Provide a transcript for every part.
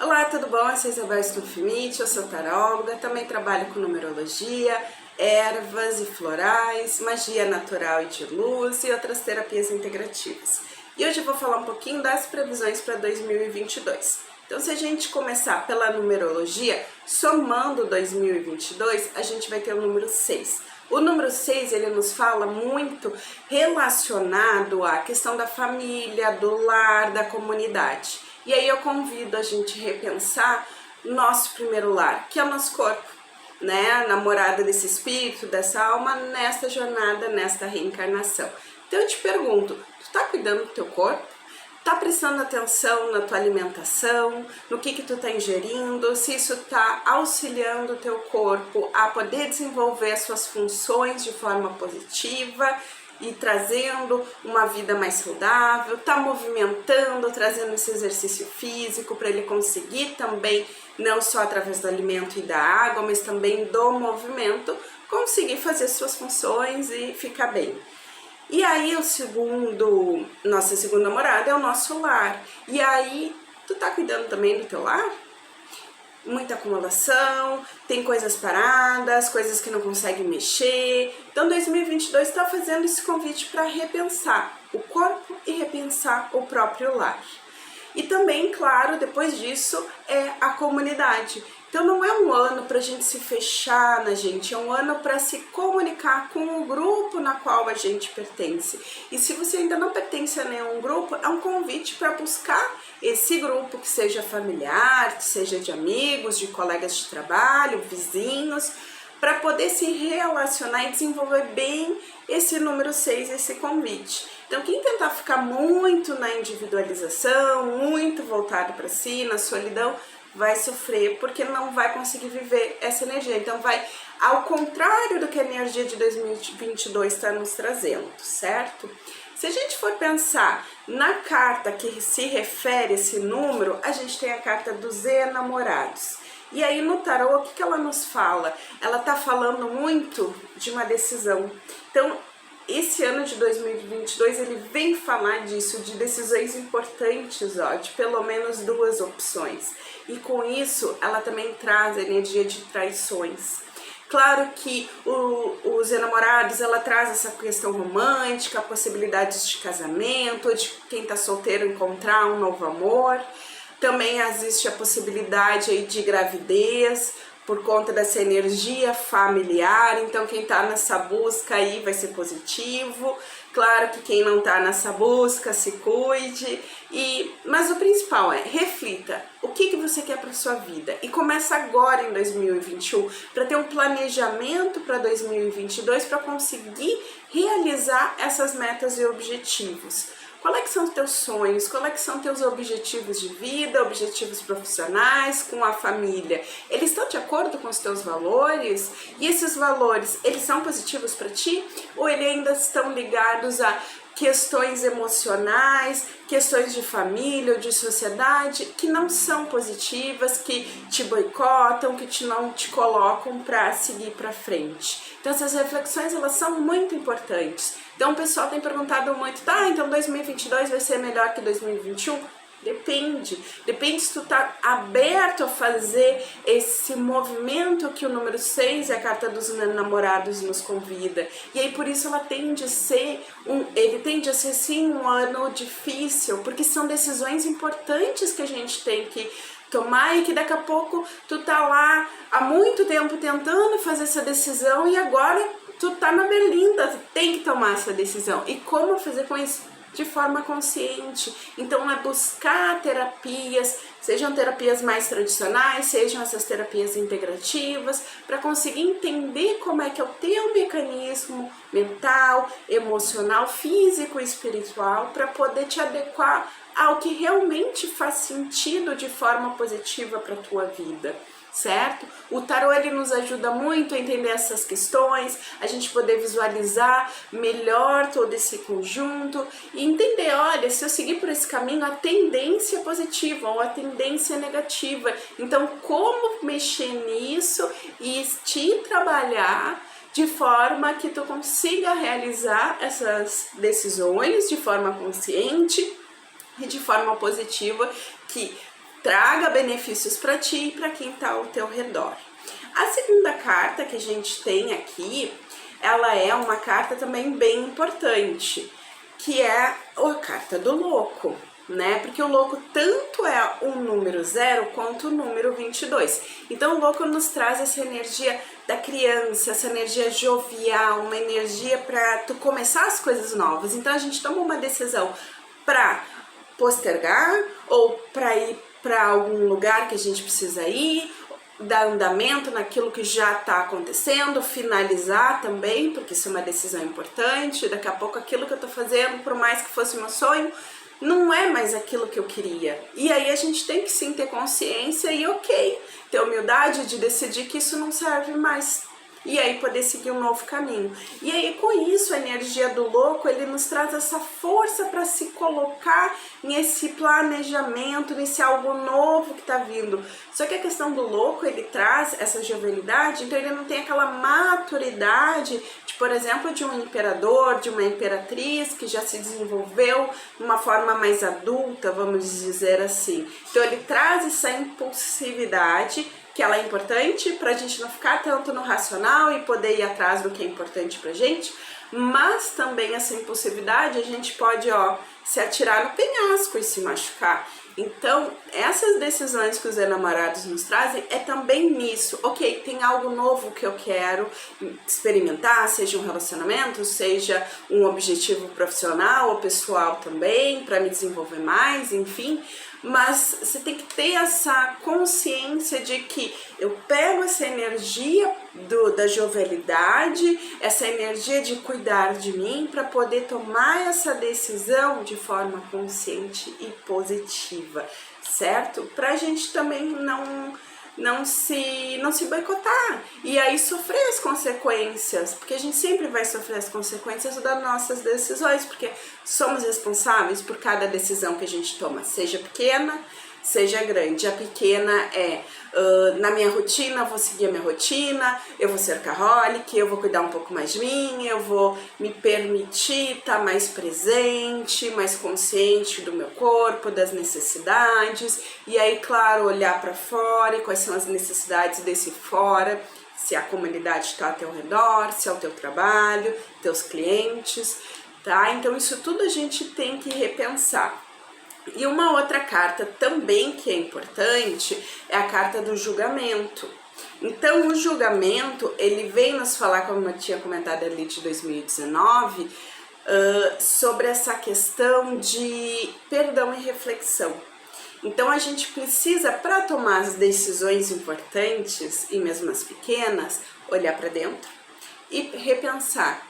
Olá, tudo bom? Eu sou Isabel Stuffmit, eu sou taróloga, também trabalho com numerologia, ervas e florais, magia natural e de luz e outras terapias integrativas. E hoje eu vou falar um pouquinho das previsões para 2022. Então, se a gente começar pela numerologia, somando 2022, a gente vai ter o número 6. O número 6, ele nos fala muito relacionado à questão da família, do lar, da comunidade. E aí eu convido a gente repensar nosso primeiro lar, que é o nosso corpo, né? A namorada desse espírito, dessa alma, nesta jornada, nesta reencarnação. Então eu te pergunto, tu tá cuidando do teu corpo? Tá prestando atenção na tua alimentação, no que tu tá ingerindo, se isso tá auxiliando o teu corpo a poder desenvolver as suas funções de forma positiva e trazendo uma vida mais saudável, tá movimentando, trazendo esse exercício físico para ele conseguir também, não só através do alimento e da água, mas também do movimento, conseguir fazer suas funções e ficar bem. E aí nossa segunda morada é o nosso lar. E aí, tu tá cuidando também do teu lar? Muita acumulação, tem coisas paradas, coisas que não consegue mexer. Então 2022 está fazendo esse convite para repensar o corpo e repensar o próprio lar. E também, claro, depois disso é a comunidade. Então não é um ano para a gente se fechar na gente, é um ano para se comunicar com o grupo na qual a gente pertence. E se você ainda não pertence a nenhum grupo, é um convite para buscar esse grupo, que seja familiar, que seja de amigos, de colegas de trabalho, vizinhos, para poder se relacionar e desenvolver bem esse número 6, esse convite. Então quem tentar ficar muito na individualização, muito voltado para si, na solidão, vai sofrer porque não vai conseguir viver essa energia. Então vai ao contrário do que a energia de 2022 está nos trazendo, certo? Se a gente for pensar na carta que se refere a esse número, a gente tem a carta dos enamorados. E aí no tarô, o que ela nos fala? Ela tá falando muito de uma decisão. Então, esse ano de 2022, ele vem falar disso, de decisões importantes, ó, de pelo menos 2 opções. E com isso, ela também traz a energia de traições. Claro que os enamorados, ela traz essa questão romântica, possibilidades de casamento, de quem tá solteiro encontrar um novo amor. Também existe a possibilidade aí de gravidez, por conta dessa energia familiar, então quem tá nessa busca aí vai ser positivo. Claro que quem não tá nessa busca, se cuide. Mas o principal é, reflita o que você quer para sua vida e começa agora em 2021 para ter um planejamento para 2022 para conseguir realizar essas metas e objetivos. Qual é que são os teus sonhos? Qual é que são teus objetivos de vida, objetivos profissionais, com a família? Eles estão de acordo com os teus valores? E esses valores, eles são positivos para ti? Ou eles ainda estão ligados a questões emocionais, questões de família ou de sociedade que não são positivas, que te boicotam, que não te colocam para seguir para frente? Então essas reflexões, elas são muito importantes. Então o pessoal tem perguntado muito, tá, então 2022 vai ser melhor que 2021? Depende se tu tá aberto a fazer esse movimento que o número 6, a carta dos namorados, nos convida. E aí por isso ele tende a ser sim um ano difícil, porque são decisões importantes que a gente tem que tomar e que daqui a pouco tu tá lá há muito tempo tentando fazer essa decisão e agora tu tá na berlinda, tu tem que tomar essa decisão. E como fazer com isso? De forma consciente. Então é buscar terapias, sejam terapias mais tradicionais, sejam essas terapias integrativas, para conseguir entender como é que é o teu mecanismo mental, emocional, físico e espiritual, para poder te adequar ao que realmente faz sentido de forma positiva para a tua vida. Certo? O tarô, ele nos ajuda muito a entender essas questões, a gente poder visualizar melhor todo esse conjunto e entender, olha, se eu seguir por esse caminho, a tendência é positiva ou a tendência é negativa. Então, como mexer nisso e te trabalhar de forma que tu consiga realizar essas decisões de forma consciente e de forma positiva, que traga benefícios para ti e para quem está ao teu redor. A segunda carta que a gente tem aqui, ela é uma carta também bem importante, que é a carta do louco, né? Porque o louco tanto é o número 0 quanto o número 22. Então o louco nos traz essa energia da criança, essa energia jovial, uma energia para tu começar as coisas novas. Então a gente toma uma decisão para postergar ou para ir para algum lugar que a gente precisa ir, dar andamento naquilo que já está acontecendo, finalizar também, porque isso é uma decisão importante. Daqui a pouco aquilo que eu estou fazendo, por mais que fosse meu sonho, não é mais aquilo que eu queria. E aí a gente tem que sim ter consciência e ter humildade de decidir que isso não serve mais. E aí poder seguir um novo caminho. E aí com isso a energia do louco, ele nos traz essa força para se colocar nesse planejamento, nesse algo novo que está vindo. Só que a questão do louco, ele traz essa jovialidade, então ele não tem aquela maturidade de, por exemplo, de um imperador, de uma imperatriz que já se desenvolveu de uma forma mais adulta, vamos dizer assim. Então ele traz essa impulsividade, que ela é importante para a gente não ficar tanto no racional e poder ir atrás do que é importante pra gente, mas também essa impulsividade a gente pode, se atirar no penhasco e se machucar. Então, essas decisões que os enamorados nos trazem é também nisso. Ok, tem algo novo que eu quero experimentar, seja um relacionamento, seja um objetivo profissional ou pessoal também, para me desenvolver mais, enfim. Mas você tem que ter essa consciência de que eu pego essa energia da jovialidade, essa energia de cuidar de mim para poder tomar essa decisão de forma consciente e positiva, certo? Pra gente também não se boicotar e aí sofrer as consequências, porque a gente sempre vai sofrer as consequências das nossas decisões, porque somos responsáveis por cada decisão que a gente toma, seja pequena, seja grande. A pequena é, na minha rotina, eu vou seguir a minha rotina, eu vou ser workaholic, eu vou cuidar um pouco mais de mim, eu vou me permitir estar mais presente, mais consciente do meu corpo, das necessidades, e aí, claro, olhar para fora e quais são as necessidades desse fora, se a comunidade está ao teu redor, se é o teu trabalho, teus clientes, tá? Então isso tudo a gente tem que repensar. E uma outra carta também que é importante é a carta do julgamento. Então o julgamento, ele vem nos falar, como eu tinha comentado ali de 2019, sobre essa questão de perdão e reflexão. Então a gente precisa, para tomar as decisões importantes e mesmo as pequenas, olhar para dentro e repensar.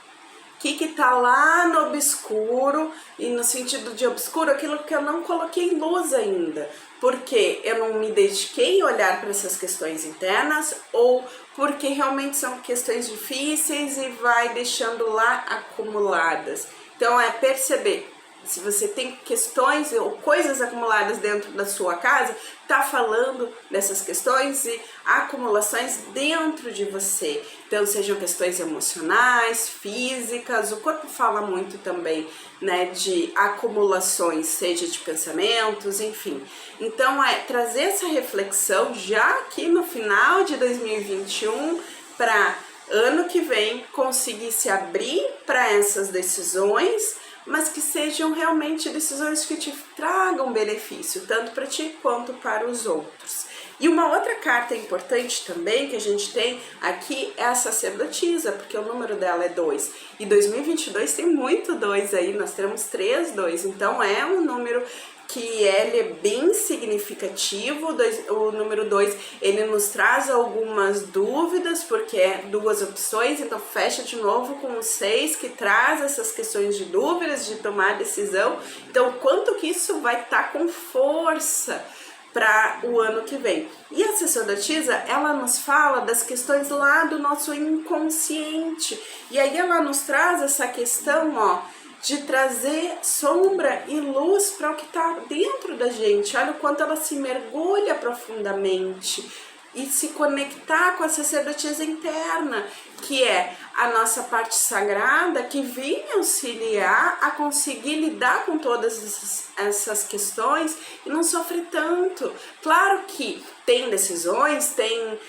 O que está lá no obscuro, e no sentido de obscuro, aquilo que eu não coloquei luz ainda, porque eu não me dediquei a olhar para essas questões internas, ou porque realmente são questões difíceis e vai deixando lá acumuladas. Então é perceber, se você tem questões ou coisas acumuladas dentro da sua casa, tá falando dessas questões e acumulações dentro de você. Então sejam questões emocionais, físicas, o corpo fala muito também, né, de acumulações, seja de pensamentos, enfim. Então é trazer essa reflexão já aqui no final de 2021 para ano que vem conseguir se abrir para essas decisões, mas que sejam realmente decisões que te tragam benefício, tanto para ti quanto para os outros. E uma outra carta importante também que a gente tem aqui é a sacerdotisa, porque o número dela é 2. E 2022 tem muito 2 aí, nós temos 3 2, então é um número que ele é bem significativo. O número 2, ele nos traz algumas dúvidas, porque é 2 opções, então fecha de novo com o 6, que traz essas questões de dúvidas, de tomar decisão. Então, quanto que isso vai estar com força para o ano que vem. E a sacerdotisa, ela nos fala das questões lá do nosso inconsciente, e aí ela nos traz essa questão, de trazer sombra e luz para o que está dentro da gente. Olha o quanto ela se mergulha profundamente e se conectar com a sacerdotisa interna, que é a nossa parte sagrada, que vem auxiliar a conseguir lidar com todas essas questões e não sofrer tanto. Claro que tem decisões, tem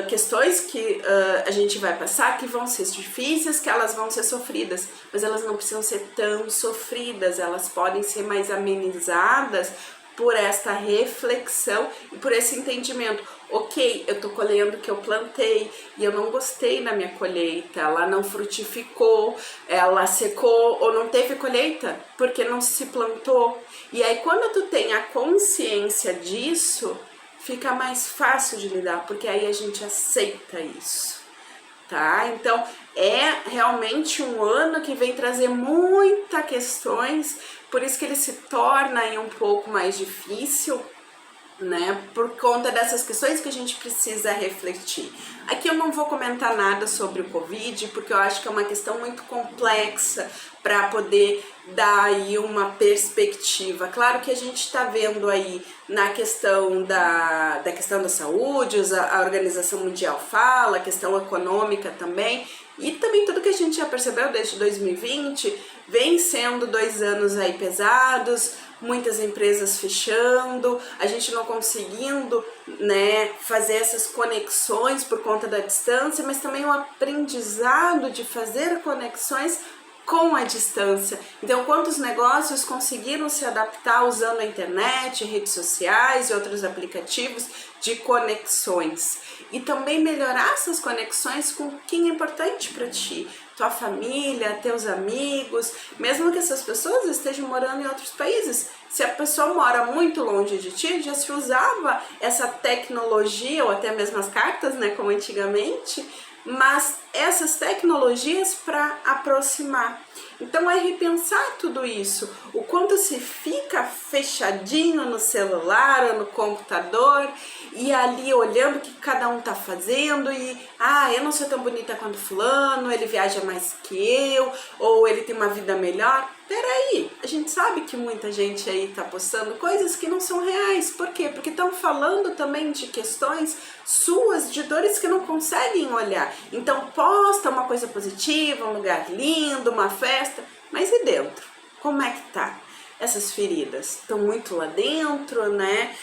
questões que a gente vai passar que vão ser difíceis, que elas vão ser sofridas, mas elas não precisam ser tão sofridas, elas podem ser mais amenizadas por esta reflexão e por esse entendimento. Ok, eu tô colhendo o que eu plantei e eu não gostei da minha colheita, ela não frutificou, ela secou ou não teve colheita porque não se plantou. E aí quando tu tem a consciência disso, fica mais fácil de lidar, porque aí a gente aceita isso, tá? Então é realmente um ano que vem trazer muitas questões, por isso que ele se torna aí um pouco mais difícil, né? Por conta dessas questões que a gente precisa refletir. Aqui eu não vou comentar nada sobre o Covid, porque eu acho que é uma questão muito complexa para poder dar aí uma perspectiva. Claro que a gente está vendo aí na questão da questão da saúde, a Organização Mundial fala, a questão econômica também, e também tudo que a gente já percebeu desde 2020, vem sendo 2 anos aí pesados, muitas empresas fechando, a gente não conseguindo, né, fazer essas conexões por conta da distância, mas também o aprendizado de fazer conexões com a distância. Então, quantos negócios conseguiram se adaptar usando a internet, redes sociais e outros aplicativos de conexões? E também melhorar essas conexões com quem é importante para ti, tua família, teus amigos, mesmo que essas pessoas estejam morando em outros países. Se a pessoa mora muito longe de ti, já se usava essa tecnologia, ou até mesmo as cartas, né, como antigamente, mas essas tecnologias para aproximar. Então é repensar tudo isso, o quanto se fica fechadinho no celular ou no computador e ali olhando o que cada um tá fazendo e eu não sou tão bonita quanto fulano, ele viaja mais que eu, ou ele tem uma vida melhor. Peraí, a gente sabe que muita gente aí tá postando coisas que não são reais. Por quê? Porque estão falando também de questões suas, de dores que não conseguem olhar. Então posta uma coisa positiva, um lugar lindo, uma festa, mas e dentro? Como é que tá? Essas feridas estão muito lá dentro, né?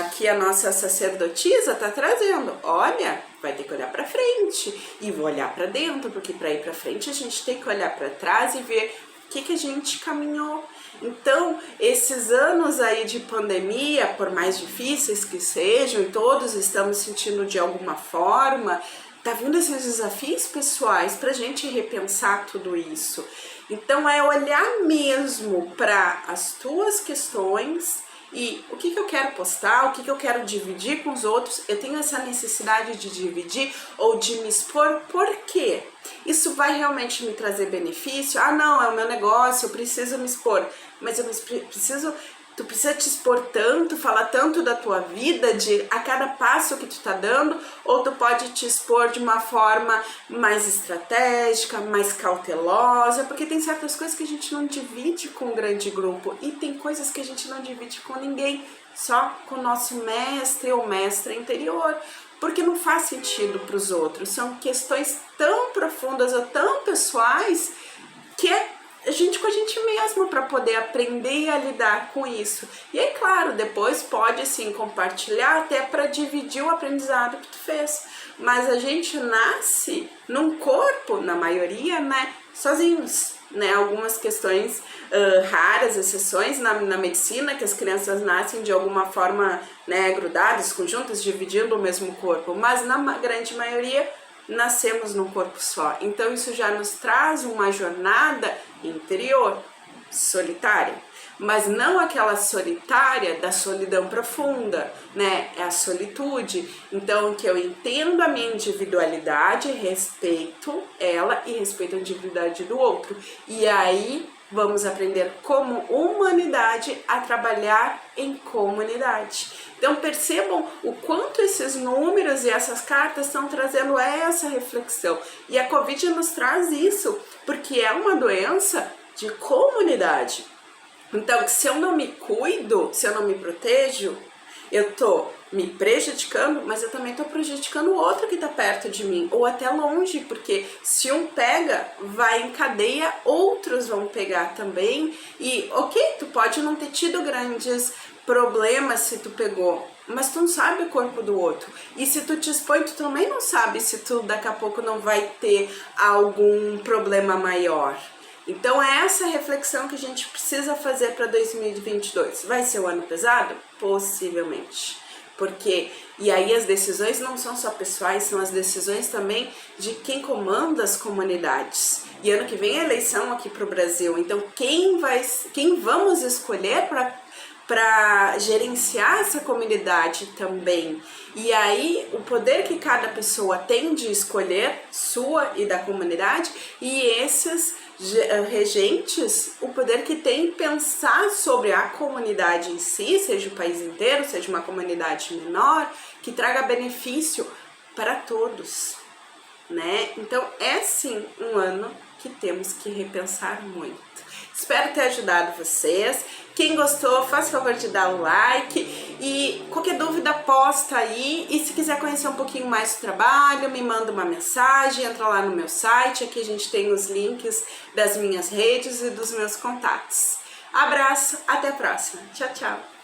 Aqui a nossa sacerdotisa tá trazendo, olha, vai ter que olhar para frente e vou olhar para dentro, porque para ir para frente a gente tem que olhar para trás e ver o que a gente caminhou. Então, esses anos aí de pandemia, por mais difíceis que sejam, e todos estamos sentindo de alguma forma, tá vindo esses desafios pessoais pra gente repensar tudo isso. Então, é olhar mesmo para as tuas questões e o que eu quero postar, o que eu quero dividir com os outros. Eu tenho essa necessidade de dividir ou de me expor, por quê? Isso vai realmente me trazer benefício? Não, é o meu negócio, eu preciso me expor, mas eu preciso... Tu precisa te expor tanto, falar tanto da tua vida, de a cada passo que tu tá dando, ou tu pode te expor de uma forma mais estratégica, mais cautelosa, porque tem certas coisas que a gente não divide com um grande grupo e tem coisas que a gente não divide com ninguém, só com o nosso mestre ou mestra interior, porque não faz sentido para os outros, são questões tão profundas ou tão pessoais que é a gente com a gente mesmo para poder aprender a lidar com isso. E aí, claro, depois pode sim compartilhar até para dividir o aprendizado que tu fez. Mas a gente nasce num corpo, na maioria, né, sozinhos. Né, algumas questões raras, exceções na medicina, que as crianças nascem de alguma forma, né, grudadas, conjuntas, dividindo o mesmo corpo, mas na grande maioria nascemos num corpo só. Então isso já nos traz uma jornada interior, solitária, mas não aquela solitária da solidão profunda, né? É a solitude. Então que eu entendo a minha individualidade, respeito ela e respeito a individualidade do outro. E aí vamos aprender como humanidade a trabalhar em comunidade. Então percebam o quanto esses números e essas cartas estão trazendo essa reflexão. E a Covid nos traz isso, porque é uma doença de comunidade. Então, se eu não me cuido, se eu não me protejo, eu tô me prejudicando, mas eu também tô prejudicando o outro que tá perto de mim, ou até longe, porque se um pega, vai em cadeia, outros vão pegar também, e ok, tu pode não ter tido grandes problemas se tu pegou, mas tu não sabe o corpo do outro, e se tu te expõe, tu também não sabe se tu daqui a pouco não vai ter algum problema maior. Então é essa reflexão que a gente precisa fazer para 2022. Vai ser um ano pesado? Possivelmente. Porque, e aí as decisões não são só pessoais, são as decisões também de quem comanda as comunidades. E ano que vem é eleição aqui para o Brasil, então quem vamos escolher para gerenciar essa comunidade também. E aí o poder que cada pessoa tem de escolher, sua e da comunidade, e esses regentes, o poder que tem em pensar sobre a comunidade em si, seja o país inteiro, seja uma comunidade menor, que traga benefício para todos, né? Então é sim um ano que temos que repensar muito. Espero ter ajudado vocês. Quem gostou, faz favor de dar o like e qualquer dúvida posta aí. E se quiser conhecer um pouquinho mais do trabalho, me manda uma mensagem, entra lá no meu site. Aqui a gente tem os links das minhas redes e dos meus contatos. Abraço, até a próxima. Tchau, tchau.